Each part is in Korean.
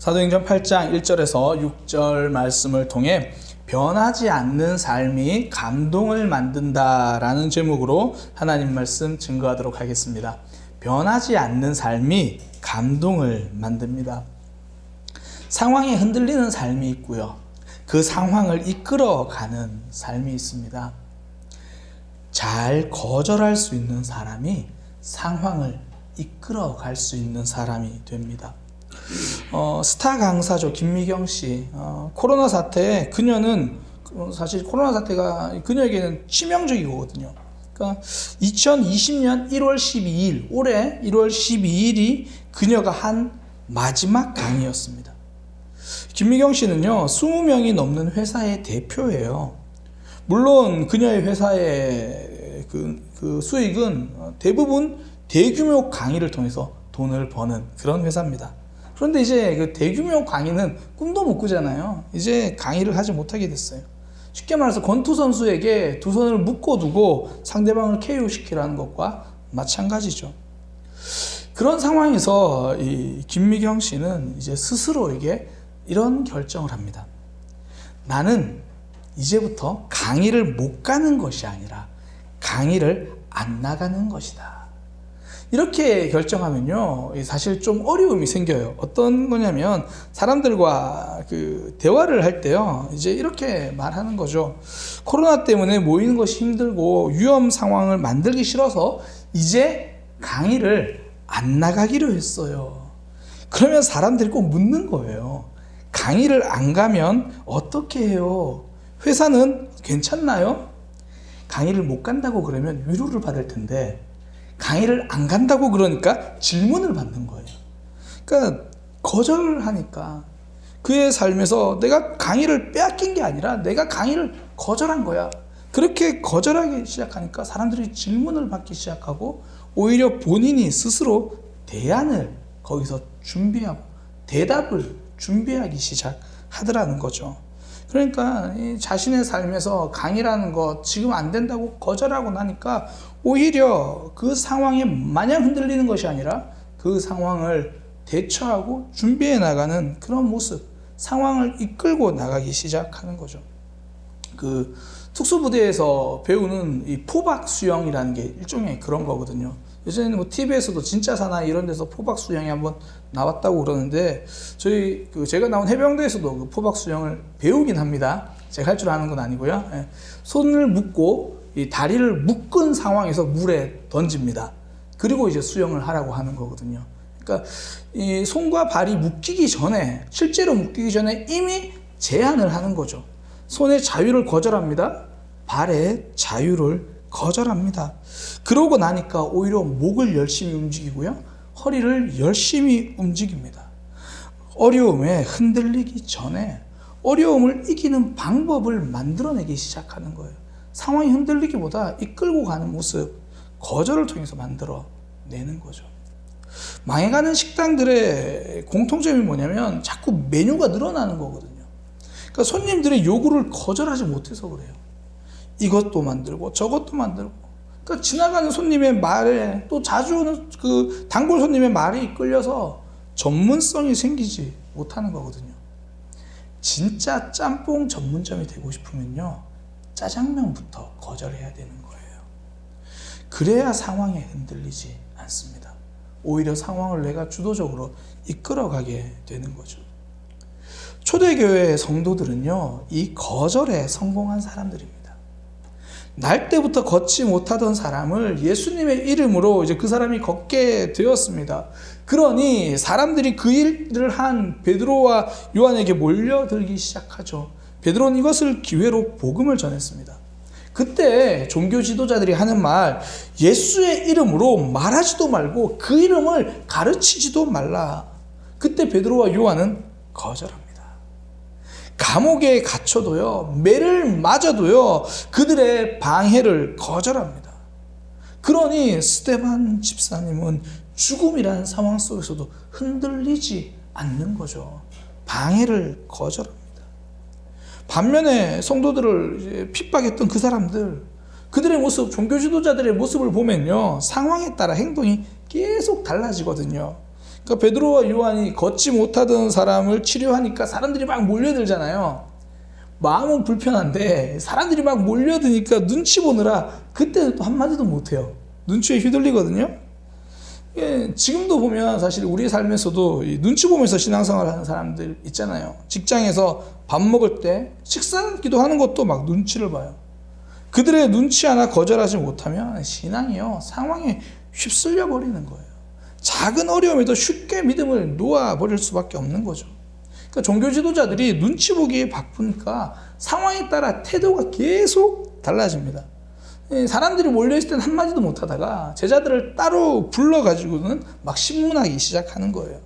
사도행전 8장 1절에서 6절 말씀을 통해 변하지 않는 삶이 감동을 만든다라는 제목으로 하나님 말씀 증거하도록 하겠습니다. 변하지 않는 삶이 감동을 만듭니다. 상황에 흔들리는 삶이 있고요. 그 상황을 이끌어가는 삶이 있습니다. 잘 거절할 수 있는 사람이 상황을 이끌어갈 수 있는 사람이 됩니다. 스타 강사죠. 김미경 씨. 코로나 사태에 그녀는 사실 코로나 사태가 그녀에게는 치명적이거든요. 그러니까 2020년 1월 12일, 올해 1월 12일이 그녀가 한 마지막 강의였습니다. 김미경 씨는요, 20명이 넘는 회사의 대표예요. 물론 그녀의 회사의 그 수익은 대부분 대규모 강의를 통해서 돈을 버는 그런 회사입니다. 그런데 이제 그 대규모 강의는 꿈도 못 꾸잖아요. 이제 강의를 하지 못하게 됐어요. 쉽게 말해서 권투 선수에게 두 손을 묶어두고 상대방을 KO시키라는 것과 마찬가지죠. 그런 상황에서 이 김미경 씨는 이제 스스로에게 이런 결정을 합니다. 나는 이제부터 강의를 못 가는 것이 아니라 강의를 안 나가는 것이다. 이렇게 결정하면요, 사실 좀 어려움이 생겨요. 어떤 거냐면 사람들과 그 대화를 할 때요, 이제 이렇게 말하는 거죠. 코로나 때문에 모이는 것이 힘들고 위험 상황을 만들기 싫어서 이제 강의를 안 나가기로 했어요. 그러면 사람들이 꼭 묻는 거예요. 강의를 안 가면 어떻게 해요? 회사는 괜찮나요? 강의를 못 간다고 그러면 위로를 받을 텐데 강의를 안 간다고 그러니까 질문을 받는 거예요. 그러니까 거절하니까 그의 삶에서 내가 강의를 빼앗긴 게 아니라 내가 강의를 거절한 거야. 그렇게 거절하기 시작하니까 사람들이 질문을 받기 시작하고 오히려 본인이 스스로 대안을 거기서 준비하고 대답을 준비하기 시작하더라는 거죠. 그러니까 이 자신의 삶에서 강의라는 것 지금 안 된다고 거절하고 나니까 오히려 그 상황에 마냥 흔들리는 것이 아니라 그 상황을 대처하고 준비해 나가는 그런 모습, 상황을 이끌고 나가기 시작하는 거죠. 그 특수부대에서 배우는 이 포박 수영이라는 게 일종의 그런 거거든요. 예전에는 뭐 TV에서도 진짜 사나이 이런 데서 포박 수영이 한번 나왔다고 그러는데 제가 나온 해병대에서도 그 포박 수영을 배우긴 합니다. 제가 할 줄 아는 건 아니고요. 손을 묶고 이 다리를 묶은 상황에서 물에 던집니다. 그리고 이제 수영을 하라고 하는 거거든요. 그러니까 이 손과 발이 묶이기 전에, 실제로 묶이기 전에 이미 제한을 하는 거죠. 손의 자유를 거절합니다. 발의 자유를 거절합니다. 그러고 나니까 오히려 목을 열심히 움직이고요. 허리를 열심히 움직입니다. 어려움에 흔들리기 전에 어려움을 이기는 방법을 만들어내기 시작하는 거예요. 상황이 흔들리기보다 이끌고 가는 모습, 거절을 통해서 만들어내는 거죠. 망해가는 식당들의 공통점이 뭐냐면 자꾸 메뉴가 늘어나는 거거든요. 그러니까 손님들의 요구를 거절하지 못해서 그래요. 이것도 만들고 저것도 만들고. 그러니까 지나가는 손님의 말에 또 자주 오는 그 단골 손님의 말에 이끌려서 전문성이 생기지 못하는 거거든요. 진짜 짬뽕 전문점이 되고 싶으면요, 짜장면부터 거절해야 되는 거예요. 그래야 상황에 흔들리지 않습니다. 오히려 상황을 내가 주도적으로 이끌어가게 되는 거죠. 초대교회 성도들은요, 이 거절에 성공한 사람들입니다. 날 때부터 걷지 못하던 사람을 예수님의 이름으로 이제 그 사람이 걷게 되었습니다. 그러니 사람들이 그 일을 한 베드로와 요한에게 몰려들기 시작하죠. 베드로는 이것을 기회로 복음을 전했습니다. 그때 종교 지도자들이 하는 말, 예수의 이름으로 말하지도 말고 그 이름을 가르치지도 말라. 그때 베드로와 요한은 거절합니다. 감옥에 갇혀도요, 매를 맞아도요, 그들의 방해를 거절합니다. 그러니 스데반 집사님은 죽음이라는 상황 속에서도 흔들리지 않는 거죠. 방해를 거절합니다. 반면에 성도들을 핍박했던 그 사람들, 그들의 모습, 종교 지도자들의 모습을 보면요, 상황에 따라 행동이 계속 달라지거든요. 그러니까 베드로와 요한이 걷지 못하던 사람을 치료하니까 사람들이 막 몰려들잖아요. 마음은 불편한데 사람들이 막 몰려드니까 눈치 보느라 그때는 또 한마디도 못해요. 눈치에 휘둘리거든요. 예, 지금도 보면 사실 우리의 삶에서도 눈치 보면서 신앙생활 하는 사람들 있잖아요. 직장에서 밥 먹을 때 식사기도 하는 것도 막 눈치를 봐요. 그들의 눈치 하나 거절하지 못하면 신앙이요, 상황에 휩쓸려 버리는 거예요. 작은 어려움에도 쉽게 믿음을 놓아버릴 수밖에 없는 거죠. 그러니까 종교 지도자들이 눈치 보기에 바쁘니까 상황에 따라 태도가 계속 달라집니다. 사람들이 몰려있을 때는 한마디도 못하다가 제자들을 따로 불러가지고는 막 신문하기 시작하는 거예요.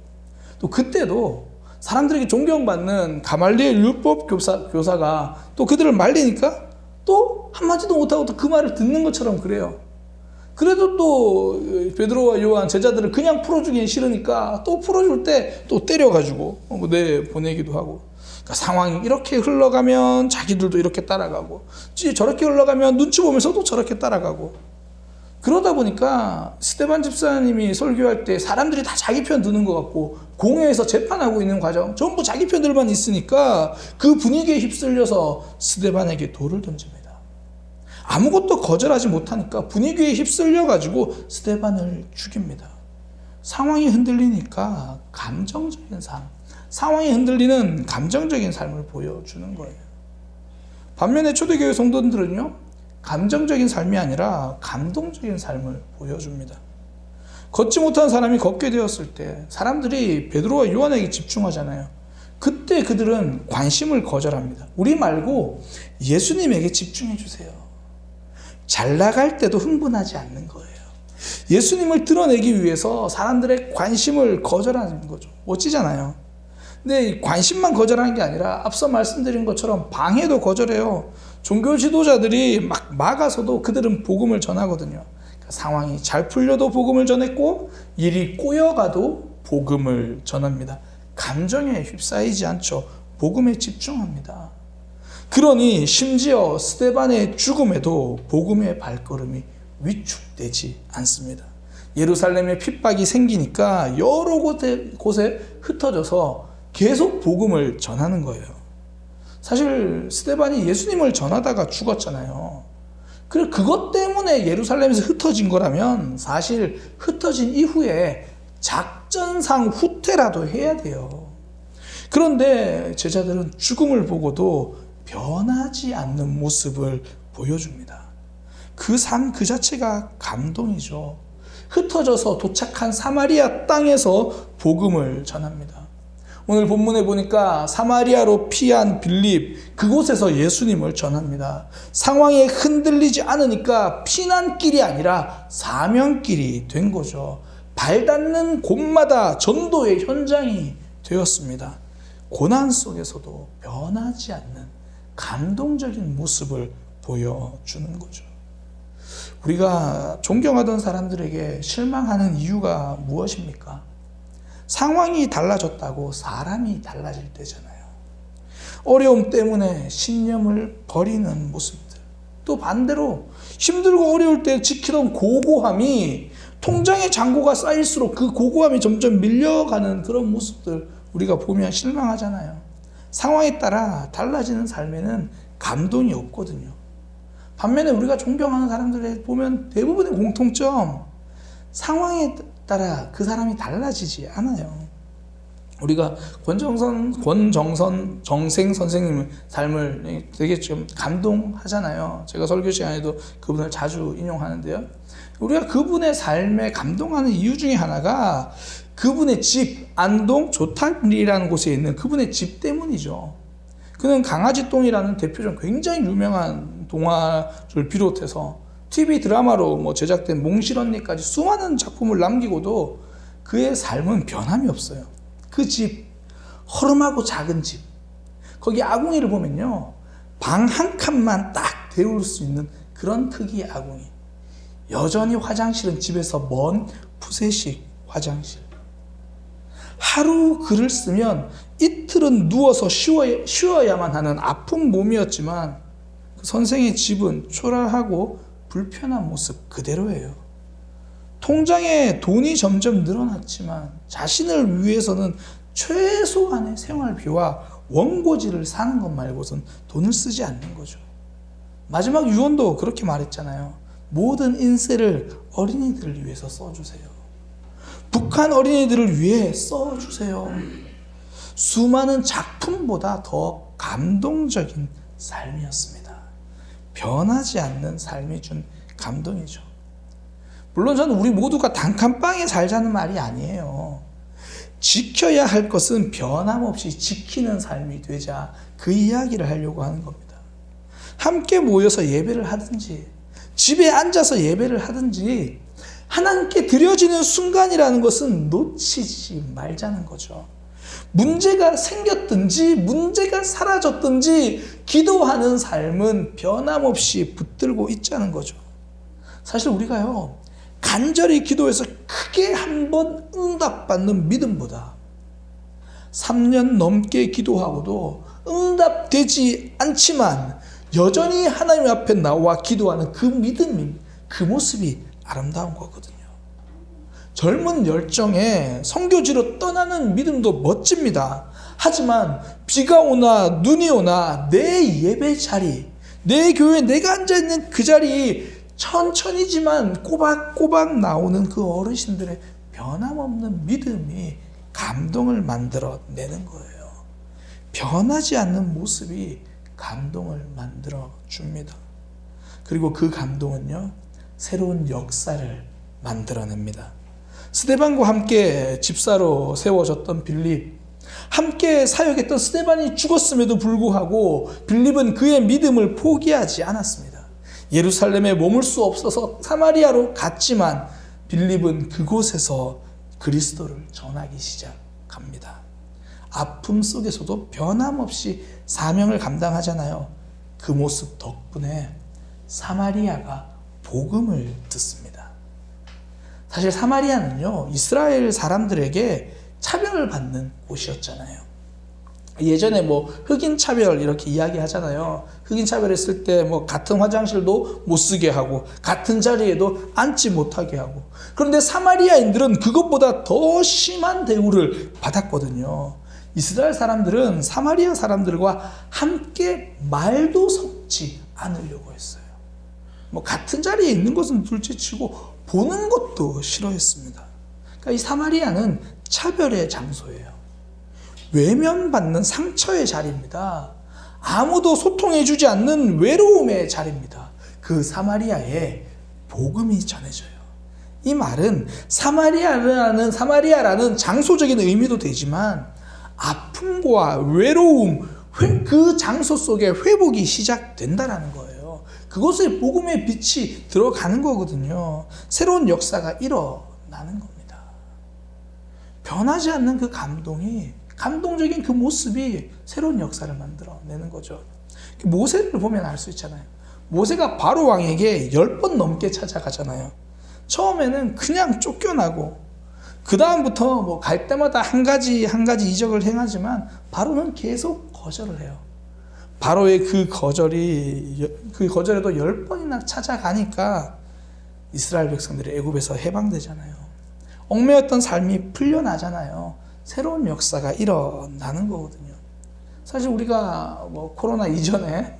또 그때도 사람들에게 존경받는 가말리엘 율법 교사가 또 그들을 말리니까 또 한마디도 못하고 또 그 말을 듣는 것처럼 그래요. 그래도 또 베드로와 요한 제자들을 그냥 풀어주긴 싫으니까 또 풀어줄 때 또 때려가지고 내보내기도 하고. 그러니까 상황이 이렇게 흘러가면 자기들도 이렇게 따라가고, 저렇게 흘러가면 눈치 보면서 또 저렇게 따라가고. 그러다 보니까 스데반 집사님이 설교할 때 사람들이 다 자기 편 드는 것 같고, 공회에서 재판하고 있는 과정 전부 자기 편들만 있으니까 그 분위기에 휩쓸려서 스데반에게 돌을 던집니다. 아무것도 거절하지 못하니까 분위기에 휩쓸려가지고 스데반을 죽입니다. 상황이 흔들리니까 감정적인 삶, 상황이 흔들리는 감정적인 삶을 보여주는 거예요. 반면에 초대교회 성도들은요, 감정적인 삶이 아니라 감동적인 삶을 보여줍니다. 걷지 못한 사람이 걷게 되었을 때 사람들이 베드로와 요한에게 집중하잖아요. 그때 그들은 관심을 거절합니다. 우리 말고 예수님에게 집중해 주세요. 잘 나갈 때도 흥분하지 않는 거예요. 예수님을 드러내기 위해서 사람들의 관심을 거절하는 거죠. 멋지잖아요. 근데 관심만 거절하는 게 아니라 앞서 말씀드린 것처럼 방해도 거절해요. 종교 지도자들이 막 막아서도 그들은 복음을 전하거든요. 그러니까 상황이 잘 풀려도 복음을 전했고, 일이 꼬여가도 복음을 전합니다. 감정에 휩싸이지 않죠. 복음에 집중합니다. 그러니 심지어 스데반의 죽음에도 복음의 발걸음이 위축되지 않습니다. 예루살렘에 핍박이 생기니까 여러 곳에 흩어져서 계속 복음을 전하는 거예요. 사실 스데반이 예수님을 전하다가 죽었잖아요. 그래, 그것 때문에 예루살렘에서 흩어진 거라면 사실 흩어진 이후에 작전상 후퇴라도 해야 돼요. 그런데 제자들은 죽음을 보고도 변하지 않는 모습을 보여줍니다. 그 삶 그 자체가 감동이죠. 흩어져서 도착한 사마리아 땅에서 복음을 전합니다. 오늘 본문에 보니까 사마리아로 피한 빌립, 그곳에서 예수님을 전합니다. 상황에 흔들리지 않으니까 피난길이 아니라 사명길이 된 거죠. 발 닿는 곳마다 전도의 현장이 되었습니다. 고난 속에서도 변하지 않는 감동적인 모습을 보여주는 거죠. 우리가 존경하던 사람들에게 실망하는 이유가 무엇입니까? 상황이 달라졌다고 사람이 달라질 때잖아요. 어려움 때문에 신념을 버리는 모습들. 또 반대로 힘들고 어려울 때 지키던 고고함이 통장에 잔고가 쌓일수록 그 고고함이 점점 밀려가는 그런 모습들 우리가 보면 실망하잖아요. 상황에 따라 달라지는 삶에는 감동이 없거든요. 반면에 우리가 존경하는 사람들에 보면 대부분의 공통점, 상황에 따라 그 사람이 달라지지 않아요. 우리가 권정선 정생 선생님의 삶을 되게 좀 감동하잖아요. 제가 설교 시간에도 그분을 자주 인용하는데요. 우리가 그분의 삶에 감동하는 이유 중에 하나가 그분의 집, 안동 조탄리라는 곳에 있는 그분의 집 때문이죠. 그는 강아지똥이라는 대표적 굉장히 유명한 동화를 비롯해서 TV 드라마로 제작된 몽실언니까지 수많은 작품을 남기고도 그의 삶은 변함이 없어요. 그 집, 허름하고 작은 집, 거기 아궁이를 보면요, 방 한 칸만 딱 데울 수 있는 그런 크기의 아궁이. 여전히 화장실은 집에서 먼 푸세식 화장실. 하루 글을 쓰면 이틀은 누워서 쉬어야만 하는 아픈 몸이었지만 그 선생의 집은 초라하고 불편한 모습 그대로예요. 통장에 돈이 점점 늘어났지만 자신을 위해서는 최소한의 생활비와 원고지를 사는 것 말고선 돈을 쓰지 않는 거죠. 마지막 유언도 그렇게 말했잖아요. 모든 인세를 어린이들을 위해서 써주세요. 북한 어린이들을 위해 써주세요. 수많은 작품보다 더 감동적인 삶이었습니다. 변하지 않는 삶이 준 감동이죠. 물론 저는 우리 모두가 단칸방에 살자는 말이 아니에요. 지켜야 할 것은 변함없이 지키는 삶이 되자 그 이야기를 하려고 하는 겁니다. 함께 모여서 예배를 하든지 집에 앉아서 예배를 하든지 하나님께 드려지는 순간이라는 것은 놓치지 말자는 거죠. 문제가 생겼든지 문제가 사라졌든지 기도하는 삶은 변함없이 붙들고 있자는 거죠. 사실 우리가요, 간절히 기도해서 크게 한번 응답받는 믿음보다 3년 넘게 기도하고도 응답되지 않지만 여전히 하나님 앞에 나와 기도하는 그 믿음이, 그 모습이 아름다운 거거든요. 젊은 열정에 선교지로 떠나는 믿음도 멋집니다. 하지만 비가 오나 눈이 오나 내 예배 자리, 내 교회에 내가 앉아있는 그 자리, 천천히지만 꼬박꼬박 나오는 그 어르신들의 변함없는 믿음이 감동을 만들어내는 거예요. 변하지 않는 모습이 감동을 만들어 줍니다. 그리고 그 감동은요, 새로운 역사를 만들어냅니다. 스데반과 함께 집사로 세워졌던 빌립, 함께 사역했던 스데반이 죽었음에도 불구하고 빌립은 그의 믿음을 포기하지 않았습니다. 예루살렘에 머물 수 없어서 사마리아로 갔지만 빌립은 그곳에서 그리스도를 전하기 시작합니다. 아픔 속에서도 변함없이 사명을 감당하잖아요. 그 모습 덕분에 사마리아가 복음을 듣습니다. 사실 사마리아는요, 이스라엘 사람들에게 차별을 받는 곳이었잖아요. 예전에 뭐 흑인 차별 이렇게 이야기하잖아요. 흑인 차별했을 때 뭐 같은 화장실도 못 쓰게 하고 같은 자리에도 앉지 못하게 하고, 그런데 사마리아인들은 그것보다 더 심한 대우를 받았거든요. 이스라엘 사람들은 사마리아 사람들과 함께 말도 섞지 않으려고 했어요. 뭐 같은 자리에 있는 것은 둘째치고 보는 것도 싫어했습니다. 그러니까 이 사마리아는 차별의 장소예요. 외면받는 상처의 자리입니다. 아무도 소통해주지 않는 외로움의 자리입니다. 그 사마리아에 복음이 전해져요. 이 말은 사마리아라는 장소적인 의미도 되지만 아픔과 외로움, 그 장소 속에 회복이 시작된다는 거예요. 그곳에 복음의 빛이 들어가는 거거든요. 새로운 역사가 일어나는 겁니다. 변하지 않는 그 감동이, 감동적인 그 모습이 새로운 역사를 만들어내는 거죠. 모세를 보면 알 수 있잖아요. 모세가 바로 왕에게 10번 넘게 찾아가잖아요. 처음에는 그냥 쫓겨나고 그 다음부터 뭐 갈 때마다 한 가지 이적을 행하지만 바로는 계속 거절을 해요. 바로의 그 거절에도 10번이나 찾아가니까 이스라엘 백성들이 애굽에서 해방되잖아요. 얽매였던 삶이 풀려나잖아요. 새로운 역사가 일어나는 거거든요. 사실 우리가 뭐 코로나 이전에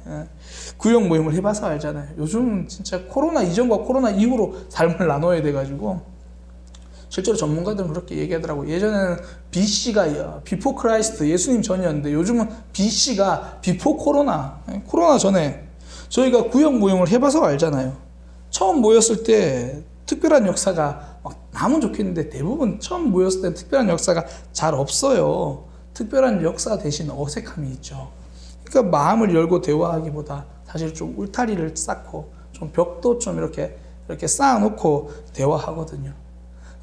구역 모임을 해봐서 알잖아요. 요즘 진짜 코로나 이전과 코로나 이후로 삶을 나눠야 돼가지고 실제로 전문가들은 그렇게 얘기하더라고요. 예전에는 BC가 비포 크라이스트, 예수님 전이었는데 요즘은 BC가 비포 코로나, 코로나 전에 저희가 구역 모임을 해봐서 알잖아요. 처음 모였을 때 특별한 역사가 막 나면 좋겠는데 대부분 처음 모였을 때 특별한 역사가 잘 없어요. 특별한 역사 대신 어색함이 있죠. 그러니까 마음을 열고 대화하기보다 사실 좀 울타리를 쌓고 좀 벽도 좀 이렇게 쌓아놓고 대화하거든요.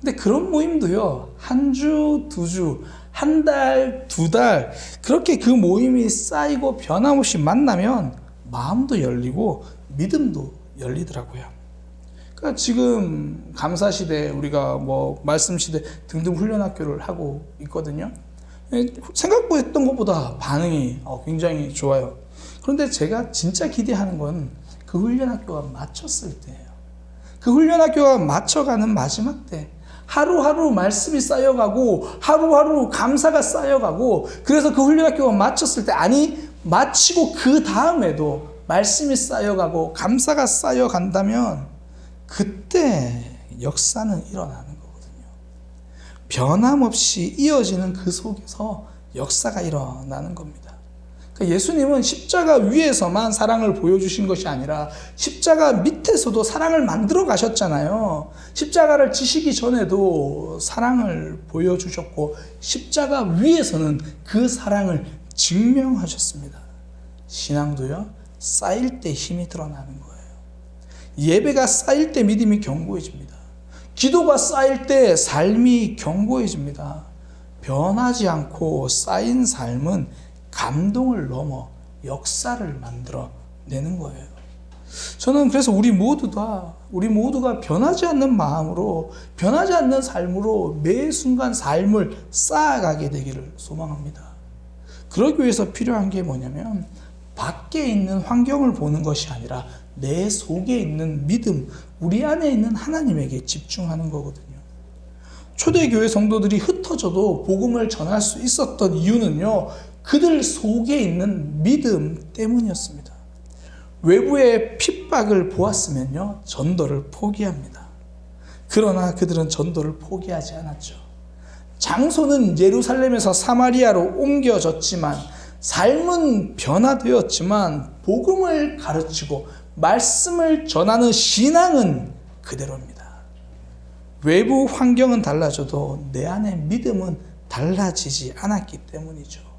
근데 그런 모임도요, 한 주, 두 주, 한 달, 두 달, 그렇게 그 모임이 쌓이고 변함없이 만나면 마음도 열리고 믿음도 열리더라고요. 그러니까 지금 감사시대, 우리가 뭐 말씀시대 등등 훈련학교를 하고 있거든요. 생각했던 것보다 반응이 굉장히 좋아요. 그런데 제가 진짜 기대하는 건 그 훈련학교가 마쳤을 때예요. 그 훈련학교가 맞춰가는 마지막 때 하루하루 말씀이 쌓여가고 하루하루 감사가 쌓여가고, 그래서 그 훈련학교가 마쳤을 때, 아니 마치고 그 다음에도 말씀이 쌓여가고 감사가 쌓여간다면 그때 역사는 일어나는 거거든요. 변함없이 이어지는 그 속에서 역사가 일어나는 겁니다. 그러니까 예수님은 십자가 위에서만 사랑을 보여주신 것이 아니라 십자가 밑에서도 사랑을 만들어 가셨잖아요. 십자가를 지시기 전에도 사랑을 보여주셨고, 십자가 위에서는 그 사랑을 증명하셨습니다. 신앙도요, 쌓일 때 힘이 드러나는 거예요. 예배가 쌓일 때 믿음이 견고해집니다. 기도가 쌓일 때 삶이 견고해집니다. 변하지 않고 쌓인 삶은 감동을 넘어 역사를 만들어내는 거예요. 저는 그래서 우리 모두가 변하지 않는 마음으로, 변하지 않는 삶으로 매 순간 삶을 쌓아가게 되기를 소망합니다. 그러기 위해서 필요한 게 뭐냐면, 밖에 있는 환경을 보는 것이 아니라 내 속에 있는 믿음, 우리 안에 있는 하나님에게 집중하는 거거든요. 초대교회 성도들이 흩어져도 복음을 전할 수 있었던 이유는요, 그들 속에 있는 믿음 때문이었습니다. 외부의 핍박을 보았으면요, 전도를 포기합니다. 그러나 그들은 전도를 포기하지 않았죠. 장소는 예루살렘에서 사마리아로 옮겨졌지만, 삶은 변화되었지만 복음을 가르치고 말씀을 전하는 신앙은 그대로입니다. 외부 환경은 달라져도 내 안의 믿음은 달라지지 않았기 때문이죠.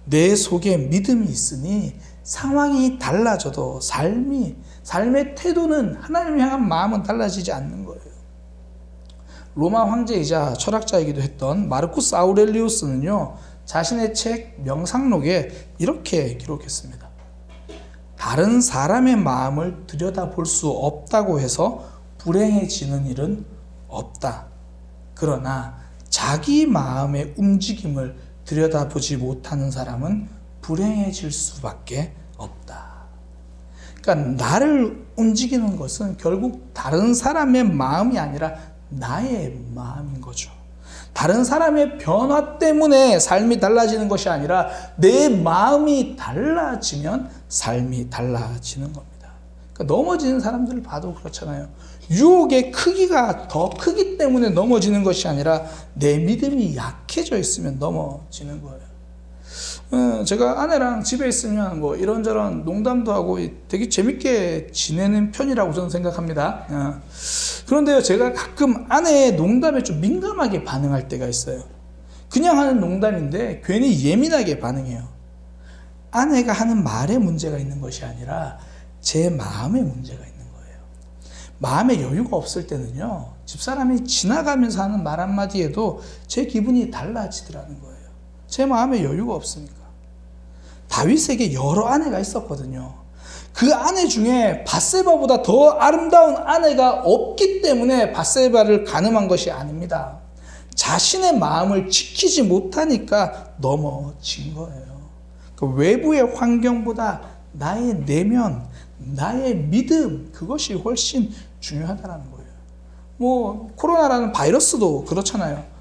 내 속에 믿음이 있으니 상황이 달라져도 삶의 태도는, 하나님을 향한 마음은 달라지지 않는 거예요. 로마 황제이자 철학자이기도 했던 마르쿠스 아우렐리우스는요, 자신의 책 명상록에 이렇게 기록했습니다. 다른 사람의 마음을 들여다볼 수 없다고 해서 불행해지는 일은 없다. 그러나 자기 마음의 움직임을 들여다보지 못하는 사람은 불행해질 수밖에 없다. 그러니까 나를 움직이는 것은 결국 다른 사람의 마음이 아니라 나의 마음인 거죠. 다른 사람의 변화 때문에 삶이 달라지는 것이 아니라 내 마음이 달라지면 삶이 달라지는 겁니다. 그러니까 넘어지는 사람들을 봐도 그렇잖아요. 유혹의 크기가 더 크기 때문에 넘어지는 것이 아니라 내 믿음이 약해져 있으면 넘어지는 거예요. 제가 아내랑 집에 있으면 뭐 이런저런 농담도 하고 되게 재밌게 지내는 편이라고 저는 생각합니다. 그런데요, 제가 가끔 아내의 농담에 좀 민감하게 반응할 때가 있어요. 그냥 하는 농담인데 괜히 예민하게 반응해요. 아내가 하는 말에 문제가 있는 것이 아니라 제 마음에 문제가 있는 거예요. 마음에 여유가 없을 때는요, 집사람이 지나가면서 하는 말 한마디에도 제 기분이 달라지더라는 거예요. 제 마음에 여유가 없으니까. 다윗에게 여러 아내가 있었거든요. 그 아내 중에 밧세바보다 더 아름다운 아내가 없기 때문에 밧세바를 간음한 것이 아닙니다. 자신의 마음을 지키지 못하니까 넘어진 거예요. 그 외부의 환경보다 나의 내면, 나의 믿음, 그것이 훨씬 중요하다는 거예요. 뭐 코로나라는 바이러스도 그렇잖아요.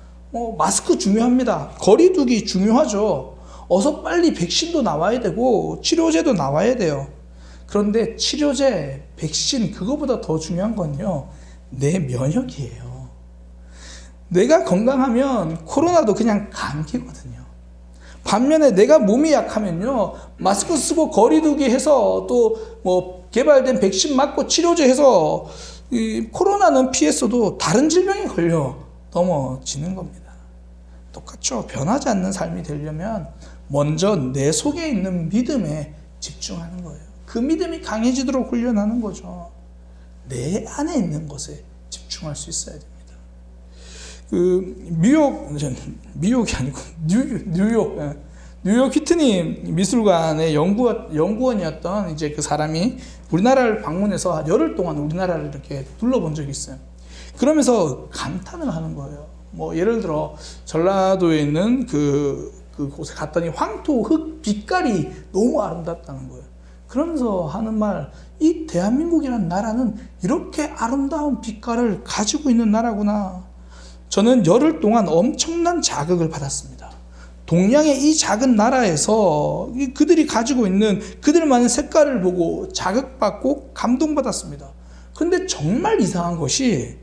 마스크 중요합니다. 거리 두기 중요하죠. 어서 빨리 백신도 나와야 되고 치료제도 나와야 돼요. 그런데 치료제, 백신, 그거보다 더 중요한 건요, 내 면역이에요. 내가 건강하면 코로나도 그냥 감기거든요. 반면에 내가 몸이 약하면요, 마스크 쓰고 거리 두기 해서 또 뭐 개발된 백신 맞고 치료제 해서 이 코로나는 피했어도 다른 질병에 걸려 넘어지는 겁니다. 똑같죠. 변하지 않는 삶이 되려면 먼저 내 속에 있는 믿음에 집중하는 거예요. 그 믿음이 강해지도록 훈련하는 거죠. 내 안에 있는 것에 집중할 수 있어야 됩니다. 미국이 아니고 뉴욕 휘트니 미술관의 연구원이었던 이제 그 사람이 우리나라를 방문해서 열흘 동안 우리나라를 이렇게 둘러본 적이 있어요. 그러면서 감탄을 하는 거예요. 뭐 예를 들어 전라도에 있는 그 곳에 갔더니 황토 흙 빛깔이 너무 아름답다는 거예요. 그러면서 하는 말, 이 대한민국이라는 나라는 이렇게 아름다운 빛깔을 가지고 있는 나라구나. 저는 열흘 동안 엄청난 자극을 받았습니다. 동양의 이 작은 나라에서 그들이 가지고 있는 그들만의 색깔을 보고 자극받고 감동받았습니다. 근데 정말 이상한 것이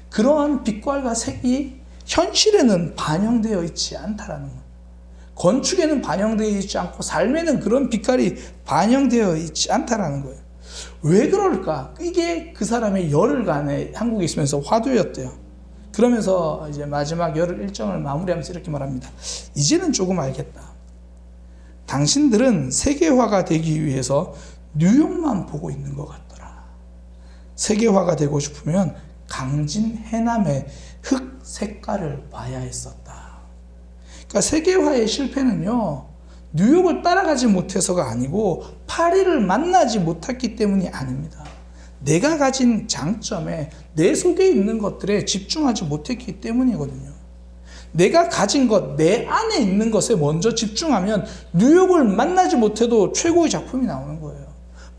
그러한 빛깔과 색이 현실에는 반영되어 있지 않다라는 거예요. 건축에는 반영되어 있지 않고 삶에는 그런 빛깔이 반영되어 있지 않다라는 거예요. 왜 그럴까? 이게 그 사람의 열흘간의 한국에 있으면서 화두였대요. 그러면서 이제 마지막 열흘 일정을 마무리하면서 이렇게 말합니다. 이제는 조금 알겠다. 당신들은 세계화가 되기 위해서 뉴욕만 보고 있는 것 같더라. 세계화가 되고 싶으면 강진 해남의 흙 색깔을 봐야 했었다. 그러니까 세계화의 실패는요, 뉴욕을 따라가지 못해서가 아니고 파리를 만나지 못했기 때문이 아닙니다. 내가 가진 장점에 내 속에 있는 것들에 집중하지 못했기 때문이거든요. 내가 가진 것, 내 안에 있는 것에 먼저 집중하면 뉴욕을 만나지 못해도 최고의 작품이 나오는 거예요.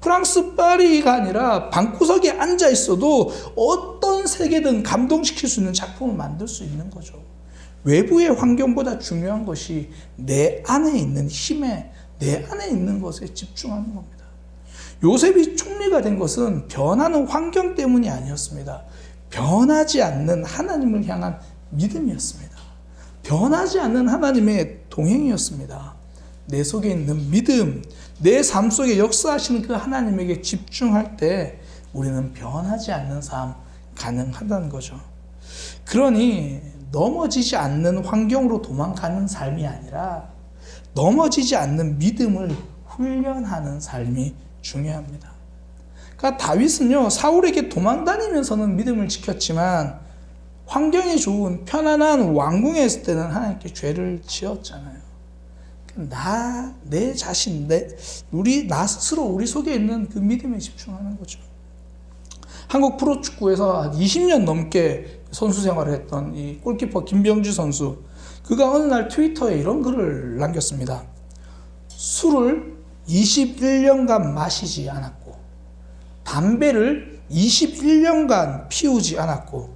프랑스 파리가 아니라 방구석에 앉아 있어도 어떤 세계든 감동시킬 수 있는 작품을 만들 수 있는 거죠. 외부의 환경보다 중요한 것이 내 안에 있는 힘에, 내 안에 있는 것에 집중하는 겁니다. 요셉이 총리가 된 것은 변하는 환경 때문이 아니었습니다. 변하지 않는 하나님을 향한 믿음이었습니다. 변하지 않는 하나님의 동행이었습니다. 내 속에 있는 믿음, 내 삶 속에 역사하시는 그 하나님에게 집중할 때 우리는 변하지 않는 삶 가능하다는 거죠. 그러니 넘어지지 않는 환경으로 도망가는 삶이 아니라 넘어지지 않는 믿음을 훈련하는 삶이 중요합니다. 그러니까 다윗은요, 사울에게 도망다니면서는 믿음을 지켰지만 환경이 좋은 편안한 왕궁에 있을 때는 하나님께 죄를 지었잖아요. 내 자신, 나 스스로 우리 속에 있는 그 믿음에 집중하는 거죠. 한국 프로축구에서 20년 넘게 선수 생활을 했던 이 골키퍼 김병주 선수, 그가 어느 날 트위터에 이런 글을 남겼습니다. 술을 21년간 마시지 않았고, 담배를 21년간 피우지 않았고,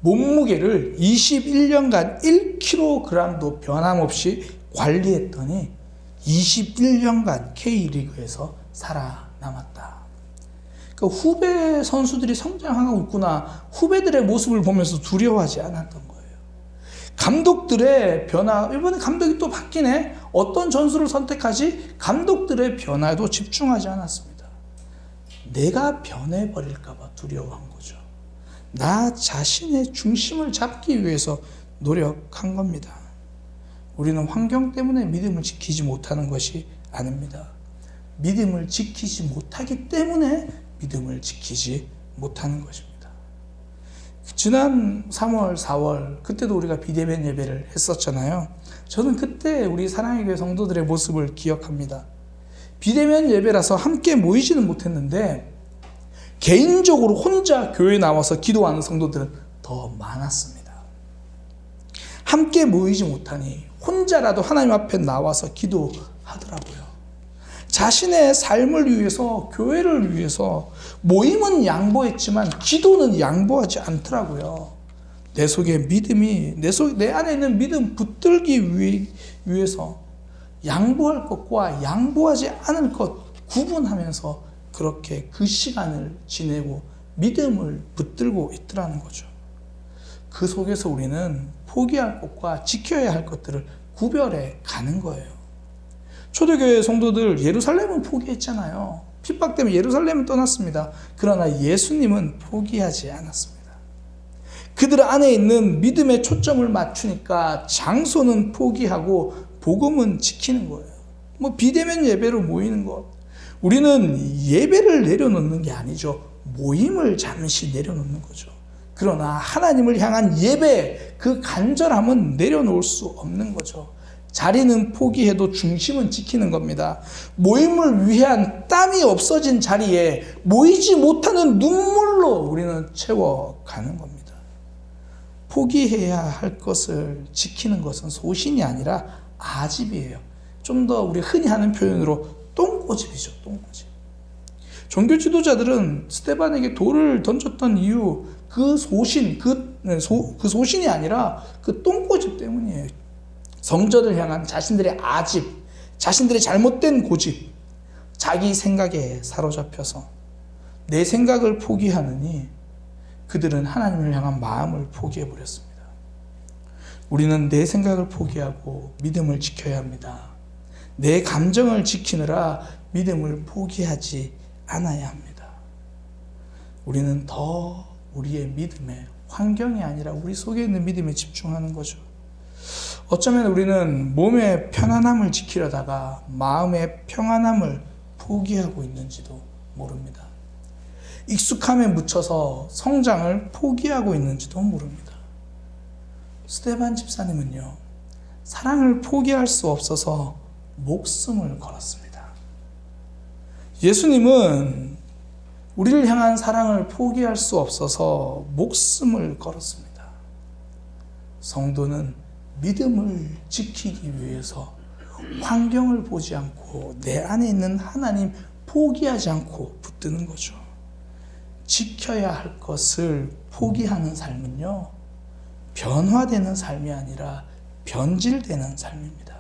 몸무게를 21년간 1kg도 변함없이 관리했더니 21년간 K리그에서 살아남았다. 그러니까 후배 선수들이 성장하고 있구나, 후배들의 모습을 보면서 두려워하지 않았던 거예요. 감독들의 변화, 이번에 감독이 또 바뀌네, 어떤 전술을 선택하지? 감독들의 변화에도 집중하지 않았습니다. 내가 변해버릴까 봐 두려워한 거죠. 나 자신의 중심을 잡기 위해서 노력한 겁니다. 우리는 환경 때문에 믿음을 지키지 못하는 것이 아닙니다. 믿음을 지키지 못하기 때문에 믿음을 지키지 못하는 것입니다. 지난 3월, 4월 그때도 우리가 비대면 예배를 했었잖아요. 저는 그때 우리 사랑의 교회 성도들의 모습을 기억합니다. 비대면 예배라서 함께 모이지는 못했는데 개인적으로 혼자 교회에 나와서 기도하는 성도들은 더 많았습니다. 함께 모이지 못하니 혼자라도 하나님 앞에 나와서 기도하더라고요. 자신의 삶을 위해서, 교회를 위해서 모임은 양보했지만 기도는 양보하지 않더라고요. 내 속에 믿음이, 내 안에 있는 믿음 붙들기 위해서 양보할 것과 양보하지 않을 것 구분하면서 그렇게 그 시간을 지내고 믿음을 붙들고 있더라는 거죠. 그 속에서 우리는 포기할 것과 지켜야 할 것들을 구별해 가는 거예요. 초대교회 성도들 예루살렘은 포기했잖아요. 핍박 때문에 예루살렘은 떠났습니다. 그러나 예수님은 포기하지 않았습니다. 그들 안에 있는 믿음의 초점을 맞추니까 장소는 포기하고 복음은 지키는 거예요. 비대면 예배로 모이는 것, 우리는 예배를 내려놓는 게 아니죠. 모임을 잠시 내려놓는 거죠. 그러나 하나님을 향한 예배, 그 간절함은 내려놓을 수 없는 거죠. 자리는 포기해도 중심은 지키는 겁니다. 모임을 위한 땀이 없어진 자리에 모이지 못하는 눈물로 우리는 채워가는 겁니다. 포기해야 할 것을 지키는 것은 소신이 아니라 아집이에요. 좀 더 우리 흔히 하는 표현으로 똥꼬집이죠. 똥꼬집. 종교 지도자들은 스데반에게 돌을 던졌던 이유, 그 소신, 그 소신이 아니라 그 똥꼬집 때문이에요. 성전을 향한 자신들의 아집, 자신들의 잘못된 고집, 자기 생각에 사로잡혀서 내 생각을 포기하느니 그들은 하나님을 향한 마음을 포기해버렸습니다. 우리는 내 생각을 포기하고 믿음을 지켜야 합니다. 내 감정을 지키느라 믿음을 포기하지 않아야 합니다. 우리는 더 우리의 믿음에, 환경이 아니라 우리 속에 있는 믿음에 집중하는 거죠. 어쩌면 우리는 몸의 편안함을 지키려다가 마음의 평안함을 포기하고 있는지도 모릅니다. 익숙함에 묻혀서 성장을 포기하고 있는지도 모릅니다. 스데반 집사님은요, 사랑을 포기할 수 없어서 목숨을 걸었습니다. 예수님은 우리를 향한 사랑을 포기할 수 없어서 목숨을 걸었습니다. 성도는 믿음을 지키기 위해서 환경을 보지 않고 내 안에 있는 하나님 포기하지 않고 붙드는 거죠. 지켜야 할 것을 포기하는 삶은요, 변화되는 삶이 아니라 변질되는 삶입니다.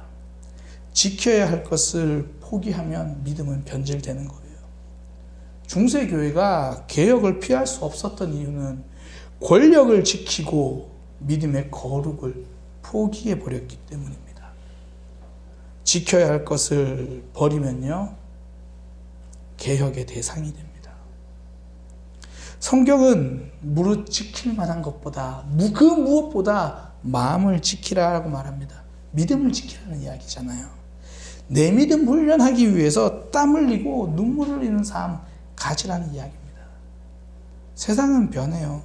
지켜야 할 것을 포기하면 믿음은 변질되는 거예요. 중세교회가 개혁을 피할 수 없었던 이유는 권력을 지키고 믿음의 거룩을 포기해버렸기 때문입니다. 지켜야 할 것을 버리면요, 개혁의 대상이 됩니다. 성경은 무릇 지킬 만한 것보다 그 무엇보다 마음을 지키라고 말합니다. 믿음을 지키라는 이야기잖아요. 내 믿음 훈련하기 위해서 땀 흘리고 눈물 흘리는 삶 가지라는 이야기입니다. 세상은 변해요.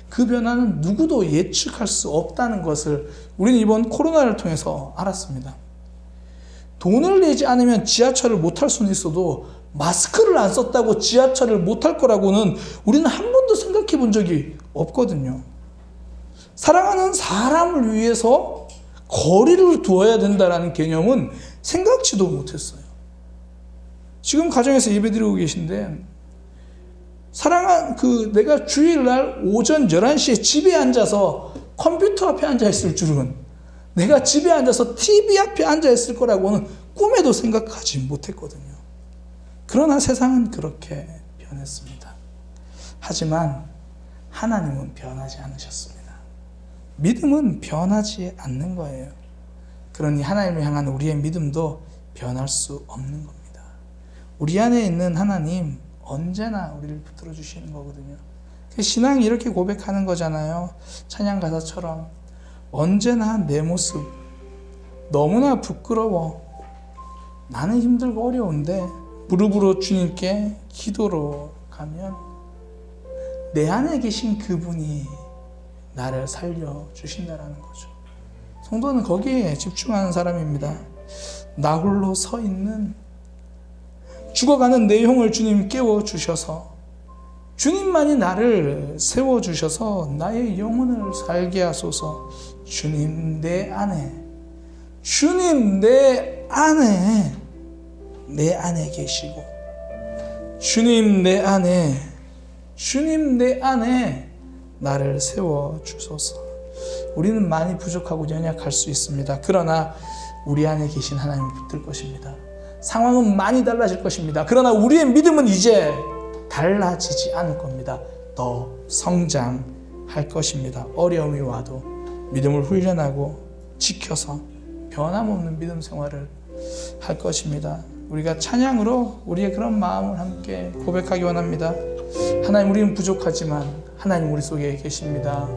그 변화는 누구도 예측할 수 없다는 것을 우리는 이번 코로나를 통해서 알았습니다. 돈을 내지 않으면 지하철을 못 탈 수는 있어도 마스크를 안 썼다고 지하철을 못 탈 거라고는 우리는 한 번도 생각해 본 적이 없거든요. 사랑하는 사람을 위해서 거리를 두어야 된다는 개념은 생각지도 못했어요. 지금 가정에서 예배드리고 계신데, 내가 주일날 오전 11시에 집에 앉아서 컴퓨터 앞에 앉아 있을 줄은, 내가 집에 앉아서 TV 앞에 앉아 있을 거라고는 꿈에도 생각하지 못했거든요. 그러나 세상은 그렇게 변했습니다. 하지만 하나님은 변하지 않으셨습니다. 믿음은 변하지 않는 거예요. 그러니 하나님을 향한 우리의 믿음도 변할 수 없는 겁니다. 우리 안에 있는 하나님 언제나 우리를 붙들어 주시는 거거든요. 신앙이 이렇게 고백하는 거잖아요. 찬양 가사처럼 언제나 내 모습 너무나 부끄러워. 나는 힘들고 어려운데 무릎으로 주님께 기도로 가면 내 안에 계신 그분이 나를 살려주신다는 거죠. 성도는 거기에 집중하는 사람입니다. 나 홀로 서 있는, 죽어가는 내 영을 주님 깨워주셔서, 주님만이 나를 세워주셔서 나의 영혼을 살게 하소서. 주님 내 안에, 주님 내 안에 계시고, 주님 내 안에 나를 세워주소서. 우리는 많이 부족하고 연약할 수 있습니다. 그러나 우리 안에 계신 하나님을 붙들 것입니다. 상황은 많이 달라질 것입니다. 그러나 우리의 믿음은 이제 달라지지 않을 겁니다. 더 성장할 것입니다. 어려움이 와도 믿음을 훈련하고 지켜서 변함없는 믿음 생활을 할 것입니다. 우리가 찬양으로 우리의 그런 마음을 함께 고백하기 원합니다. 하나님, 우리는 부족하지만 하나님 우리 속에 계십니다.